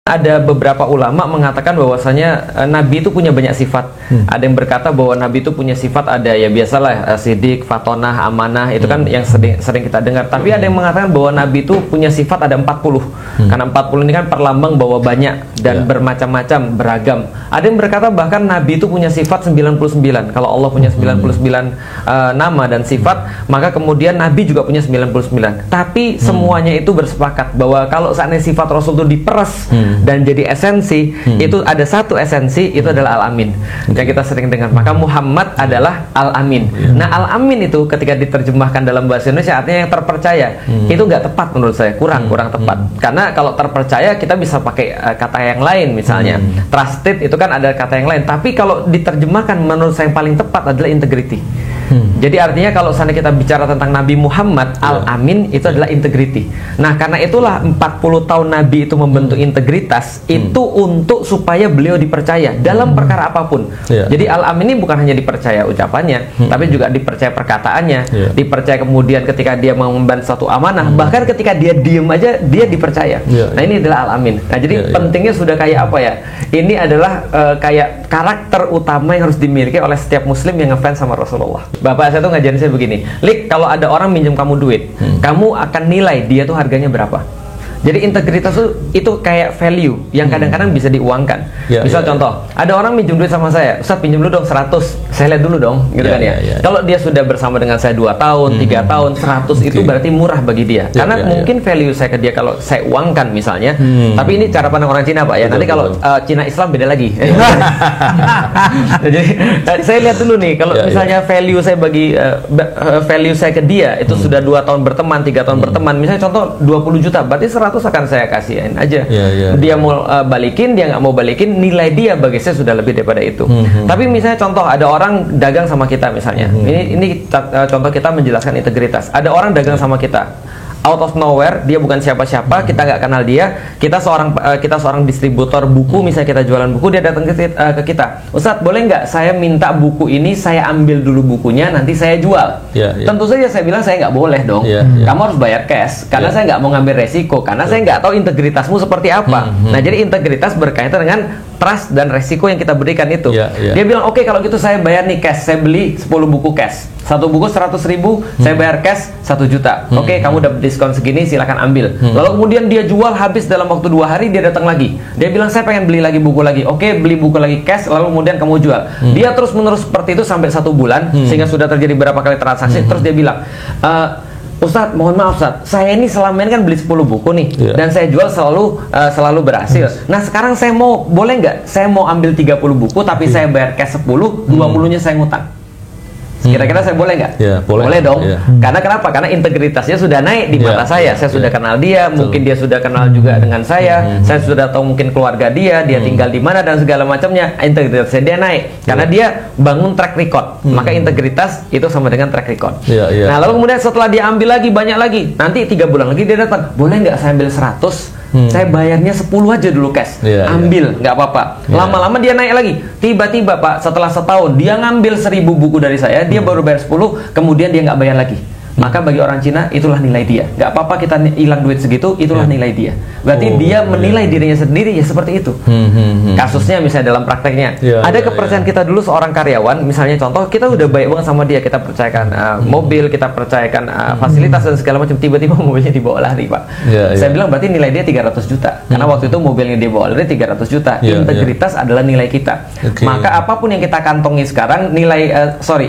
Ada beberapa ulama mengatakan bahwasanya Nabi itu punya banyak sifat. Ada yang berkata bahwa Nabi itu punya sifat, ada ya biasalah sidik, fatonah, amanah, itu kan yang sering kita dengar. Tapi ada yang mengatakan bahwa Nabi itu punya sifat ada 40. Karena 40 ini kan perlambang bahwa banyak dan bermacam-macam, beragam. Ada yang berkata bahkan Nabi itu punya sifat 99. Kalau Allah punya 99 nama dan sifat, maka kemudian Nabi juga punya 99. Tapi semuanya itu bersepakat bahwa kalau seandainya sifat Rasul itu diperes dan jadi esensi, itu ada satu esensi, itu adalah Al-Amin yang kita sering dengar. Maka Muhammad adalah Al-Amin. Nah, Al-Amin itu ketika diterjemahkan dalam bahasa Indonesia artinya yang terpercaya. Itu nggak tepat menurut saya, kurang tepat. Karena kalau terpercaya kita bisa pakai kata yang lain, misalnya trusted itu kan ada kata yang lain. Tapi kalau diterjemahkan menurut saya yang paling tepat adalah integrity. Jadi artinya kalau seandainya kita bicara tentang Nabi Muhammad Al-Amin, itu adalah integrity. Nah, karena itulah 40 tahun Nabi itu membentuk integritas itu untuk supaya beliau dipercaya dalam perkara apapun. Jadi Al-Amin ini bukan hanya dipercaya ucapannya, tapi juga dipercaya perkataannya, dipercaya kemudian ketika dia mengemban satu amanah, bahkan ketika dia diem aja dia dipercaya. Nah, ini adalah Al-Amin. Nah, jadi pentingnya sudah kayak apa ya? Ini adalah kayak karakter utama yang harus dimiliki oleh setiap muslim yang ngefans sama Rasulullah. Bapak saya tuh ngajarin saya begini, Lik, kalau ada orang minjem kamu duit, kamu akan nilai dia tuh harganya berapa. Jadi integritas itu kayak value yang kadang-kadang bisa diuangkan. Misal contoh, ada orang minjem duit sama saya, Ustaz pinjem dulu dong 100, saya lihat dulu dong, gitu kan ya. Kalau dia sudah bersama dengan saya 2 tahun, 3 tahun, 100 itu berarti murah bagi dia. Karena mungkin value saya ke dia kalau saya uangkan misalnya. Tapi ini cara pandang orang Cina, Pak ya. Nanti kalau Cina Islam beda lagi. Jadi saya lihat dulu nih, kalau misalnya value saya bagi value saya ke dia itu sudah 2 tahun berteman, 3 tahun berteman, misalnya contoh 20 juta, berarti 100 akan saya kasihin aja. Dia mau balikin, dia nggak mau balikin, nilai dia bagi saya sudah lebih daripada itu. Tapi misalnya contoh ada orang dagang sama kita misalnya, ini contoh kita menjelaskan integritas. Ada orang dagang sama kita, out of nowhere, dia bukan siapa-siapa, kita nggak kenal dia, kita seorang distributor buku, misalnya kita jualan buku, dia datang ke kita, Ustadz boleh nggak saya minta buku ini, saya ambil dulu bukunya, nanti saya jual. Tentu saja saya bilang saya nggak boleh dong, kamu harus bayar cash, karena saya nggak mau ngambil resiko, karena saya nggak tahu integritasmu seperti apa. Nah, jadi integritas berkaitan dengan trust dan resiko yang kita berikan itu. Dia bilang, oke, kalau gitu saya bayar nih cash, saya beli 10 buku cash, satu buku 100.000, saya bayar cash 1 juta. Oke, kamu dapat diskon segini, silakan ambil. Lalu kemudian dia jual habis dalam waktu 2 hari, dia datang lagi. Dia bilang saya pengen beli lagi buku lagi. Oke, beli buku lagi cash, lalu kemudian kamu jual. Dia terus menerus seperti itu sampai 1 bulan, sehingga sudah terjadi berapa kali transaksi. Terus dia bilang, Ustadz, mohon maaf Ustadz, saya ini selama ini kan beli 10 buku nih, dan saya jual selalu berhasil. Nah, sekarang saya boleh nggak? Saya mau ambil 30 buku, tapi saya bayar cash 10, 20-nya saya ngutang. Kira-kira saya boleh nggak? Boleh dong. Karena kenapa? Karena integritasnya sudah naik di mata saya. Saya sudah kenal dia, mungkin dia sudah kenal juga dengan saya. Saya sudah tahu mungkin keluarga dia tinggal di mana dan segala macamnya. Integritasnya dia naik karena dia bangun track record. Maka integritas itu sama dengan track record. Nah, lalu kemudian setelah dia ambil lagi banyak lagi, nanti 3 bulan lagi dia datang, boleh nggak saya ambil 100? Saya bayarnya 10 aja dulu cash, ambil, nggak apa-apa. Lama-lama dia naik lagi. Tiba-tiba Pak, setelah setahun dia ngambil 1000 buku dari saya, dia baru bayar 10, kemudian dia nggak bayar lagi. Maka bagi orang Cina itulah nilai dia. Nggak apa-apa kita hilang duit segitu, itulah nilai dia. Berarti dia menilai dirinya sendiri ya seperti itu. Kasusnya misalnya dalam prakteknya, ada kepercayaan kita dulu seorang karyawan, misalnya contoh kita udah baik banget sama dia, kita percayakan mobil, kita percayakan fasilitas dan segala macam, tiba-tiba mobilnya dibawa lari, Pak. Saya bilang berarti nilai dia 300 juta. Karena waktu itu mobilnya dibawa lari 300 juta. Integritas adalah nilai kita. Maka apapun yang kita kantongi sekarang,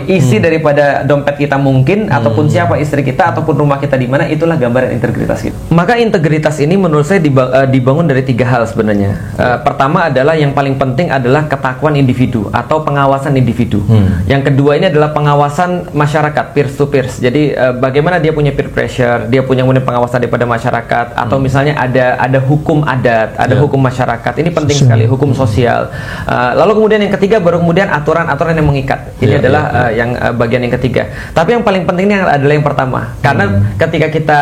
isi daripada dompet kita mungkin, ataupun siapa istri kita ataupun rumah kita di mana, itulah gambaran integritas kita. Maka integritas ini menurut saya dibangun dari 3 hal sebenarnya. Pertama adalah yang paling penting adalah ketakuan individu atau pengawasan individu. Yang kedua ini adalah pengawasan masyarakat, peers to peers. Jadi bagaimana dia punya peer pressure, dia punya pengawasan daripada masyarakat, atau misalnya ada hukum adat, ada hukum masyarakat. Ini penting sekali, hukum sosial. Lalu kemudian yang ketiga baru kemudian aturan-aturan yang mengikat. Ini adalah yang bagian yang ketiga. Tapi yang paling penting adalah yang pertama. Karena ketika kita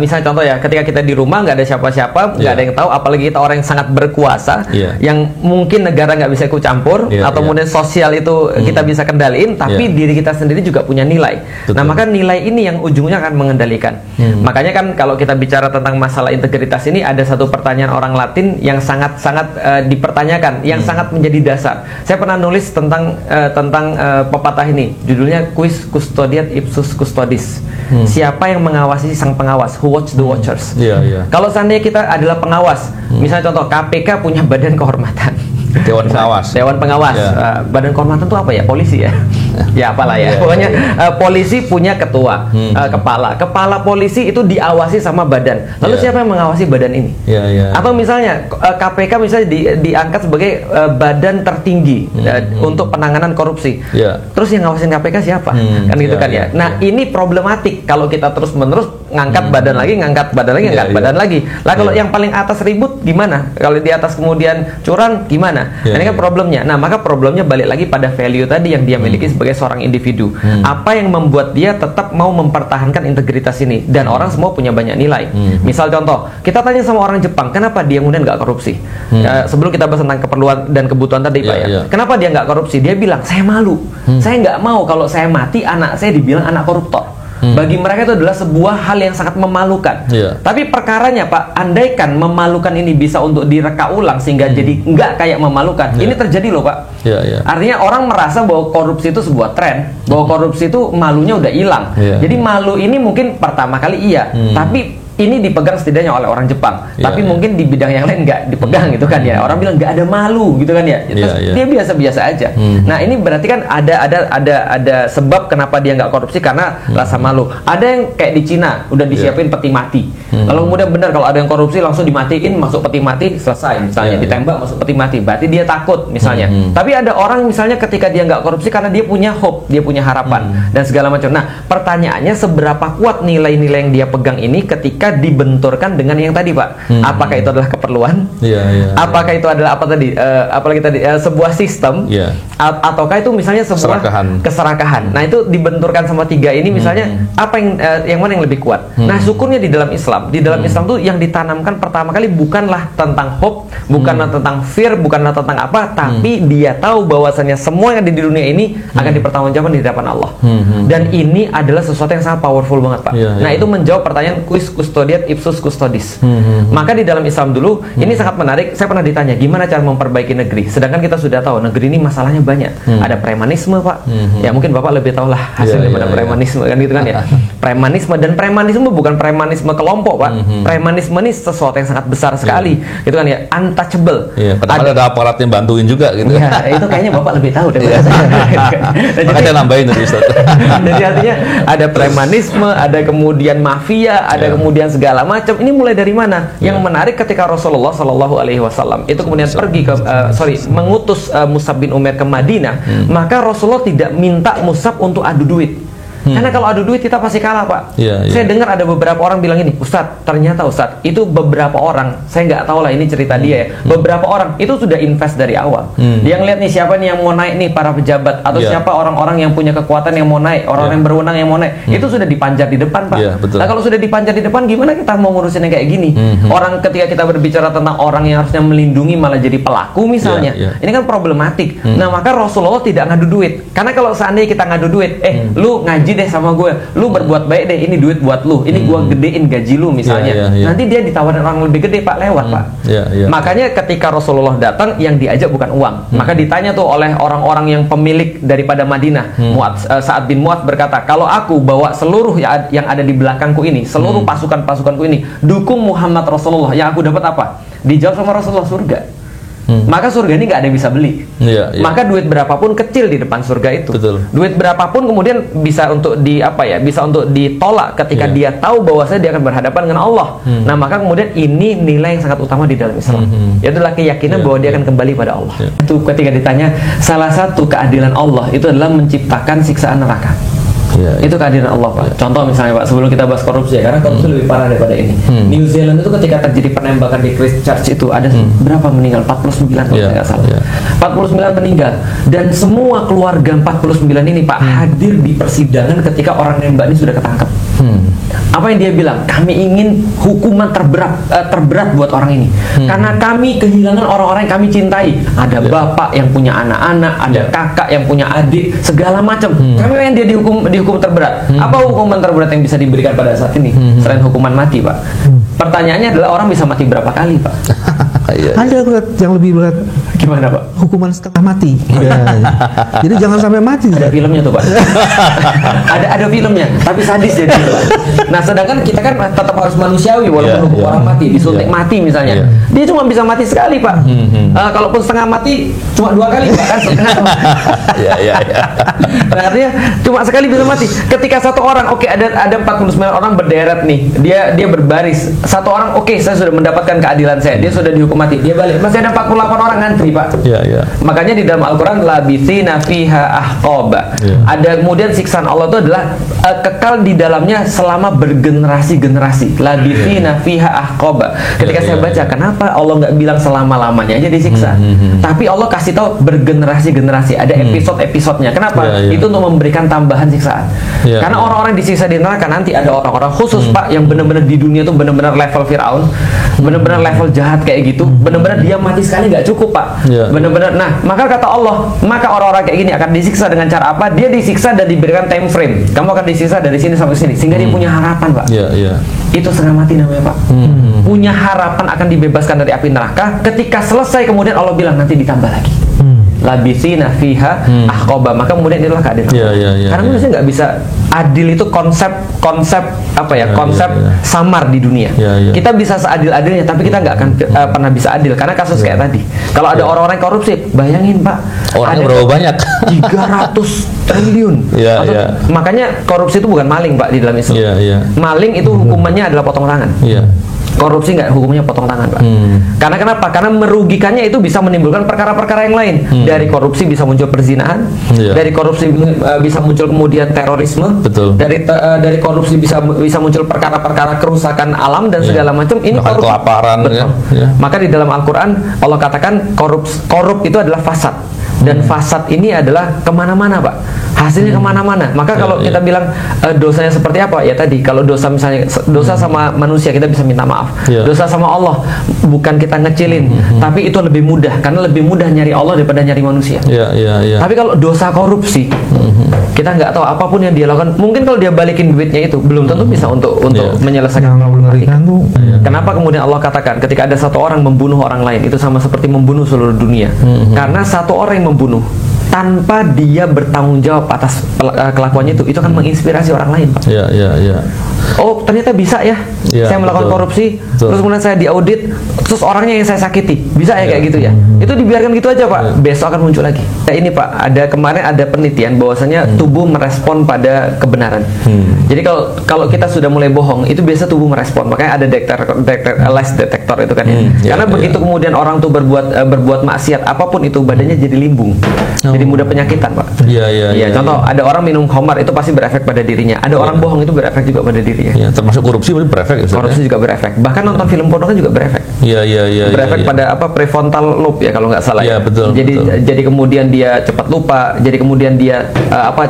misalnya contoh ya, ketika kita di rumah nggak ada siapa-siapa, nggak ada yang tahu, apalagi kita orang yang sangat berkuasa, yang mungkin negara nggak bisa ikut campur, atau kemudian sosial itu kita bisa kendaliin, tapi diri kita sendiri juga punya nilai. Nah, maka nilai ini yang ujungnya akan mengendalikan. Makanya kan kalau kita bicara tentang masalah integritas ini, ada satu pertanyaan orang Latin yang sangat-sangat dipertanyakan, yang sangat menjadi dasar. Saya pernah nulis tentang pepatah ini, judulnya Quis custodiat ipsus custodis. Siapa yang mengawasi sang pengawas? Who watch the watchers? Kalau seandainya kita adalah pengawas, misalnya contoh KPK punya badan kehormatan, Dewan Pengawas. Dewan Pengawas. Badan kehormatan itu apa ya? Polisi ya? Ya apalah ya. Pokoknya polisi punya ketua, kepala polisi itu diawasi sama badan. Lalu siapa yang mengawasi badan ini? Atau misalnya KPK misalnya diangkat sebagai badan tertinggi untuk penanganan korupsi. Terus yang ngawasin KPK siapa? Kan gitu kan ya. Nah, ini problematik kalau kita terus-menerus ngangkat badan lagi, ngangkat badan lagi. Lah kalau yang paling atas ribut gimana? Kalau di atas kemudian curang gimana? Ini kan problemnya. Nah, maka problemnya balik lagi pada value tadi yang dia miliki sebagai seorang individu. Apa yang membuat dia tetap mau mempertahankan integritas ini? Dan orang semua punya banyak nilai. Misal contoh, kita tanya sama orang Jepang, kenapa dia kemudian nggak korupsi? Sebelum kita bahas tentang keperluan dan kebutuhan tadi, Pak ya. Kenapa dia nggak korupsi? Dia bilang, saya malu. Saya nggak mau kalau saya mati anak saya dibilang anak koruptor. Bagi mereka itu adalah sebuah hal yang sangat memalukan. Tapi perkaranya, Pak, andaikan memalukan ini bisa untuk direka ulang sehingga jadi nggak kayak memalukan, ini terjadi loh, Pak. Artinya orang merasa bahwa korupsi itu sebuah tren, bahwa korupsi itu malunya udah hilang. Jadi malu ini mungkin pertama kali tapi ini dipegang setidaknya oleh orang Jepang, tapi mungkin di bidang yang lain nggak dipegang gitu kan ya. Orang bilang nggak ada malu gitu kan ya. Terus dia biasa-biasa aja. Nah, ini berarti kan ada sebab kenapa dia nggak korupsi, karena rasa malu. Ada yang kayak di Cina udah disiapin peti mati. Kalau kemudian benar kalau ada yang korupsi langsung dimatiin, masuk peti mati, selesai misalnya ditembak masuk peti mati. Berarti dia takut misalnya. Tapi ada orang misalnya ketika dia nggak korupsi karena dia punya hope, dia punya harapan dan segala macam. Nah, pertanyaannya seberapa kuat nilai-nilai yang dia pegang ini ketika dibenturkan dengan yang tadi, Pak. Apakah itu adalah keperluan? Apakah itu adalah apa tadi? Apalagi tadi sebuah sistem? Ataukah itu misalnya sebuah keserakahan? Nah, itu dibenturkan sama tiga ini misalnya apa yang mana yang lebih kuat? Nah, syukurnya di dalam Islam. Di dalam Islam tuh yang ditanamkan pertama kali bukanlah tentang hope, bukanlah tentang fear, bukanlah tentang apa, tapi dia tahu bahwasannya semua yang ada di dunia ini akan dipertanggungjawabkan di hadapan Allah. Dan ini adalah sesuatu yang sangat powerful banget, Pak. Nah, itu menjawab pertanyaan Quis custodiat ipsus custodis. Maka di dalam Islam dulu ini sangat menarik. Saya pernah ditanya gimana cara memperbaiki negeri, sedangkan kita sudah tahu negeri ini masalahnya banyak. Ada premanisme, Pak. Ya mungkin Bapak lebih tahu lah hasil daripada premanisme kan gitu kan ya. Premanisme, dan premanisme bukan premanisme kelompok, Pak. Premanisme ini sesuatu yang sangat besar sekali gitu kan ya, untouchable. Padahal ada aparat yang bantuin juga gitu. Ya, itu kayaknya Bapak lebih tahu daripada saya. Makanya nambahin tadi, Ustaz. Jadi artinya ada premanisme, ada kemudian mafia, ada kemudian segala macam. Ini mulai dari mana? Yang menarik ketika Rasulullah Shallallahu Alaihi Wasallam itu kemudian pergi ke mengutus Mus'ab bin Umair ke Madinah, maka Rasulullah tidak minta Mus'ab untuk adu duit. Karena kalau adu duit kita pasti kalah, Pak. Saya dengar ada beberapa orang bilang ini, Ustadz, ternyata Ustadz, itu beberapa orang, saya nggak tahu lah ini cerita dia ya, beberapa orang itu sudah invest dari awal. Dia ngeliat nih siapa nih yang mau naik nih, para pejabat, atau siapa orang-orang yang punya kekuatan yang mau naik, orang-orang yang berwenang yang mau naik, itu sudah dipanjar di depan, Pak. Nah, kalau sudah dipanjar di depan, gimana kita mau ngurusin yang kayak gini? Orang ketika kita berbicara tentang orang yang harusnya melindungi malah jadi pelaku misalnya, ini kan problematik. Nah, maka Rasulullah tidak ngadu duit. Karena kalau seandainya kita ngadu duit, lu ngaji deh sama gue, lu berbuat baik deh, ini duit buat lu, ini gue gedein gaji lu misalnya, nanti dia ditawarin orang lebih gede, Pak, lewat, Pak. Makanya ketika Rasulullah datang, yang diajak bukan uang. Maka ditanya tuh oleh orang-orang yang pemilik daripada Madinah, Sa'ad bin Mu'adz berkata, kalau aku bawa seluruh yang ada di belakangku ini, seluruh pasukan-pasukanku ini, dukung Muhammad Rasulullah, yang aku dapat apa? Dijawab sama Rasulullah, surga. Maka surga ini nggak ada yang bisa beli. Maka duit berapapun kecil di depan surga itu. Duit berapapun kemudian bisa untuk bisa untuk ditolak ketika dia tahu bahwasanya dia akan berhadapan dengan Allah. Nah, maka kemudian ini nilai yang sangat utama di dalam Islam. Itu adalah keyakinan bahwa dia akan kembali pada Allah. Itu ketika ditanya salah satu keadilan Allah itu adalah menciptakan siksaan neraka. Itu kehadiran Allah, Pak. Contoh misalnya, Pak, sebelum kita bahas korupsi ya, karena korupsi lebih parah daripada ini. New Zealand itu ketika terjadi penembakan di Christchurch itu ada berapa meninggal? 49 kalau saya nggak salah. 49 meninggal, dan semua keluarga 49 ini, Pak, hadir di persidangan ketika orang nembak ini sudah ketangkep. Apa yang dia bilang? Kami ingin hukuman terberat buat orang ini, karena kami kehilangan orang-orang yang kami cintai. Ada bapak yang punya anak-anak, ada kakak yang punya adik, segala macam. Kami pengen dia dihukum terberat. Apa hukuman terberat yang bisa diberikan pada saat ini selain hukuman mati, Pak? Pertanyaannya adalah orang bisa mati berapa kali, Pak? Ada berat yang lebih berat. Gimana, Pak? Hukuman setengah mati. Jadi jangan sampai mati. Ada filmnya tuh, Pak. ada filmnya, tapi sadis jadi, Pak. Nah, sedangkan kita kan tetap harus manusiawi walaupun hukum orang mati, disuntik mati misalnya. Dia cuma bisa mati sekali, Pak. Kalaupun setengah mati cuma 2 kali, Pak, kan setengah. Artinya cuma sekali bisa mati. Ketika satu orang, ada 49 orang berderet nih. Dia berbaris. Satu orang, saya sudah mendapatkan keadilan saya. Dia sudah dihukum mati. Dia balik. Masih ada 48 orang ngantri, Pak. Makanya di dalam Al-Qur'an labithina fiha ahqaba. Ada kemudian siksaan Allah itu adalah kekal di dalamnya selama bergenerasi-generasi. Labithina fiha ahqaba. Ketika saya baca, kenapa Allah nggak bilang selama-lamanya aja disiksa? Tapi Allah kasih tahu bergenerasi-generasi. Ada episode-episodenya. Kenapa? Itu untuk memberikan tambahan siksaan. Karena orang-orang disiksa di neraka nanti ada orang-orang khusus, Pak, yang benar-benar di dunia itu benar-benar level Firaun, benar-benar level jahat kayak gitu, benar-benar dia mati sekali nggak cukup, Pak. Benar-benar. Nah, maka kata Allah, maka orang-orang kayak gini akan disiksa dengan cara apa? Dia disiksa dan diberikan time frame. Kamu akan disiksa dari sini sampai sini, sehingga dia punya harapan, Pak. Itu setengah mati namanya, Pak. Punya harapan akan dibebaskan dari api neraka. Ketika selesai kemudian Allah bilang nanti ditambah lagi. Labithina fiha ahqaba. Maka kemudian inilah keadilan. Karena manusia nggak bisa adil, itu konsep apa ya? Konsep samar di dunia. Kita bisa seadil-adilnya, tapi kita nggak akan pernah bisa adil karena kasus kayak tadi. Kalau ada orang-orang korupsi, bayangin, Pak. Orangnya berapa banyak? 300 triliun. Makanya korupsi itu bukan maling, Pak, di dalam Islam. Maling itu hukumannya adalah potong tangan. Korupsi nggak hukumnya potong tangan, Pak. Karena kenapa? Karena merugikannya itu bisa menimbulkan perkara-perkara yang lain. Dari korupsi bisa muncul perzinahan, dari korupsi bisa muncul kemudian terorisme, dari korupsi bisa muncul perkara-perkara kerusakan alam dan segala macam. Ini kelaparan. Maka di dalam Al-Quran Allah katakan korup itu adalah fasad. Dan fasad ini adalah kemana-mana, Pak. Hasilnya kemana-mana. Maka kalau kita bilang dosanya seperti apa? Ya tadi, kalau dosa misalnya dosa sama manusia kita bisa minta maaf. Dosa sama Allah bukan kita ngecilin, tapi itu lebih mudah karena lebih mudah nyari Allah daripada nyari manusia. Tapi kalau dosa korupsi, kita nggak tahu apapun yang dia lakukan. Mungkin kalau dia balikin duitnya itu belum tentu bisa untuk menyelesaikan problematika. Kenapa kemudian Allah katakan ketika ada satu orang membunuh orang lain itu sama seperti membunuh seluruh dunia? Karena satu orang yang membunuh tanpa dia bertanggung jawab atas kelakuannya itu akan menginspirasi orang lain, Pak. Oh, ternyata bisa ya. Saya melakukan korupsi, terus kemudian saya diaudit, terus orangnya yang saya sakiti. Bisa ya kayak gitu ya. Itu dibiarkan gitu aja, Pak. Besok akan muncul lagi. Ini, Pak, kemarin ada penelitian bahwasanya tubuh merespon pada kebenaran. Jadi kalau kita sudah mulai bohong, itu biasa tubuh merespon. Makanya ada lies detector itu kan ya. Karena begitu kemudian orang tuh berbuat maksiat apapun itu, badannya jadi limbung. Jadi mudah penyakitan, Pak. Contoh, ada orang minum khamar itu pasti berefek pada dirinya. Ada orang bohong itu berefek juga pada dirinya. Termasuk korupsi berefek. Korupsi juga berefek. Bahkan nonton film porno kan juga berefek. Berefek pada prefrontal lobe ya kalau nggak salah. Betul. Jadi kemudian dia cepat lupa. Jadi kemudian dia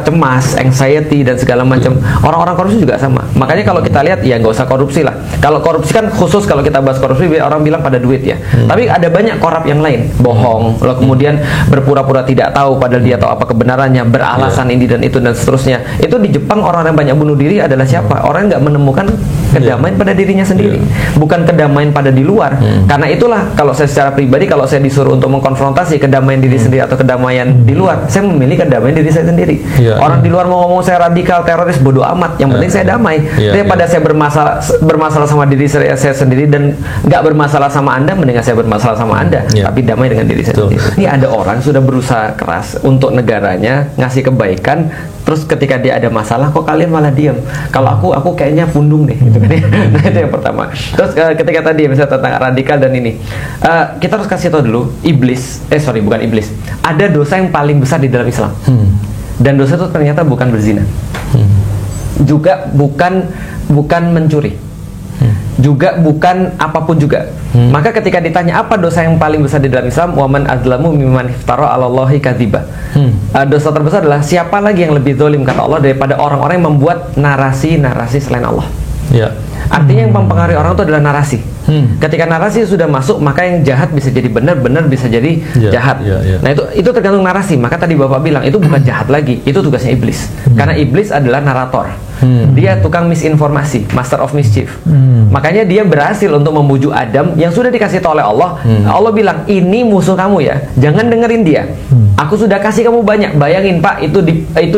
cemas, anxiety dan segala macam. Orang-orang korupsi juga sama. Makanya kalau kita lihat ya nggak usah korupsi lah. Kalau korupsi kan khusus kalau kita bahas korupsi orang bilang pada duit ya. Tapi ada banyak korup yang lain. Bohong, lalu kemudian berpura-pura tidak tahu padahal dia tahu apa kebenarannya, beralasan ini dan itu dan seterusnya. Itu di Jepang orang yang banyak bunuh diri adalah siapa? Orang yang nggak menemukan kedamaian pada dirinya sendiri, bukan kedamaian pada di luar. Karena itulah kalau saya secara pribadi, kalau saya disuruh untuk mengkonfrontasi kedamaian diri sendiri atau kedamaian di luar, saya memilih kedamaian diri saya sendiri. Orang di luar mau ngomong saya radikal, teroris, bodoh amat. Yang penting saya damai. Daripada saya bermasalah sama diri saya sendiri dan nggak bermasalah sama Anda, mendingan saya bermasalah sama Anda, tapi damai dengan diri saya sendiri. Ini ada orang sudah berusaha keras untuk negaranya, ngasih kebaikan, terus ketika dia ada masalah, kok kalian malah diam? Kalau aku kayaknya pundung deh, gitu kan ya. Nah, itu yang pertama. Terus ketika tadi misalnya tentang radikal dan ini, kita harus kasih tahu dulu, bukan iblis. Ada dosa yang paling besar di dalam Islam, dan dosa itu ternyata bukan berzina. juga bukan mencuri, juga bukan apapun juga. Maka ketika ditanya apa dosa yang paling besar di dalam Islam, waman adzlamu mimman iftara 'alallahi kadziba. Dosa terbesar adalah siapa lagi yang lebih zalim kata Allah daripada orang-orang yang membuat narasi-narasi selain Allah. Ya. Artinya yang mempengaruhi orang itu adalah narasi. Ketika narasi sudah masuk, maka yang jahat bisa jadi benar, benar bisa jadi jahat. Nah itu tergantung narasi. Maka tadi Bapak bilang itu bukan jahat lagi, itu tugasnya iblis. Karena iblis adalah narator. Dia tukang misinformasi, master of mischief. Makanya dia berhasil untuk membujuk Adam yang sudah dikasih tahu oleh Allah. Allah bilang, ini musuh kamu ya, jangan dengerin dia. Aku sudah kasih kamu banyak. Bayangin Pak, itu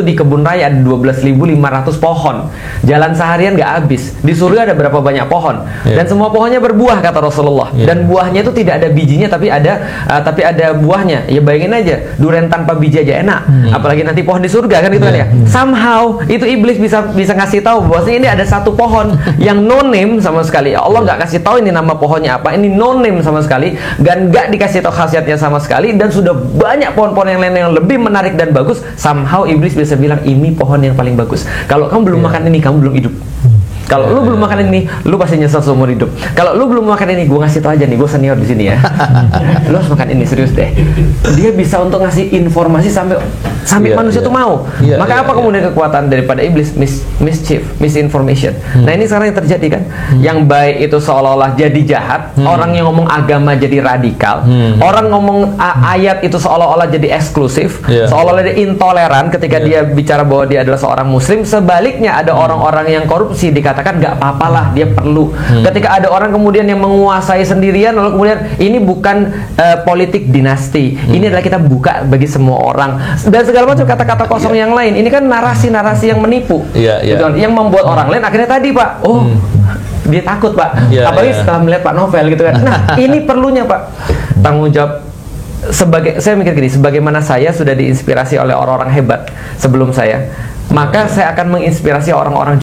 di kebun raya ada 12.500 pohon. Jalan seharian nggak habis. Di surga ada berapa banyak pohon? Dan semua pohonnya berbuah kata Rasulullah. Dan buahnya itu tidak ada bijinya, tapi ada buahnya. Ya bayangin aja, durian tanpa biji aja enak. Apalagi nanti pohon di surga kan itu kan ya. Somehow itu iblis bisa ngasih tahu bahwasanya ini ada satu pohon yang no name sama sekali. Allah nggak kasih tahu ini nama pohonnya apa, ini no name sama sekali, dan nggak dikasih tahu khasiatnya sama sekali, dan sudah banyak pohon-pohon yang lain yang lebih menarik dan bagus. Somehow iblis bisa bilang ini pohon yang paling bagus. Kalau kamu belum makan ini, kamu belum hidup. Kalau lu belum makan ini, lu pasti nyesel seumur hidup. Kalau lu belum makan ini, gue ngasih tau aja nih, gue senior di sini ya. Lu harus makan ini, serius deh. Dia bisa untuk ngasih informasi sampai manusia tuh mau. Maka apa kemudian kekuatan daripada iblis? Mischief, misinformation. Nah ini sekarang yang terjadi kan. Yang baik itu seolah-olah jadi jahat. Orang yang ngomong agama jadi radikal. Orang ngomong ayat itu seolah-olah jadi eksklusif. Seolah-olah dia intoleran ketika dia bicara bahwa dia adalah seorang muslim. Sebaliknya ada orang-orang yang korupsi dikatakan nggak apa-apalah, dia perlu. Ketika ada orang kemudian yang menguasai sendirian, lalu kemudian ini bukan politik dinasti, ini adalah kita buka bagi semua orang, dan segala macam kata-kata kosong yang lain. Ini kan narasi-narasi yang menipu, gitu kan, yang membuat orang lain akhirnya tadi Pak, dia takut Pak, apalagi setelah melihat Pak Novel gitu kan. Nah ini perlunya Pak tanggung jawab. Saya mikir gini, sebagaimana saya sudah diinspirasi oleh orang-orang hebat sebelum saya, maka saya akan menginspirasi orang-orang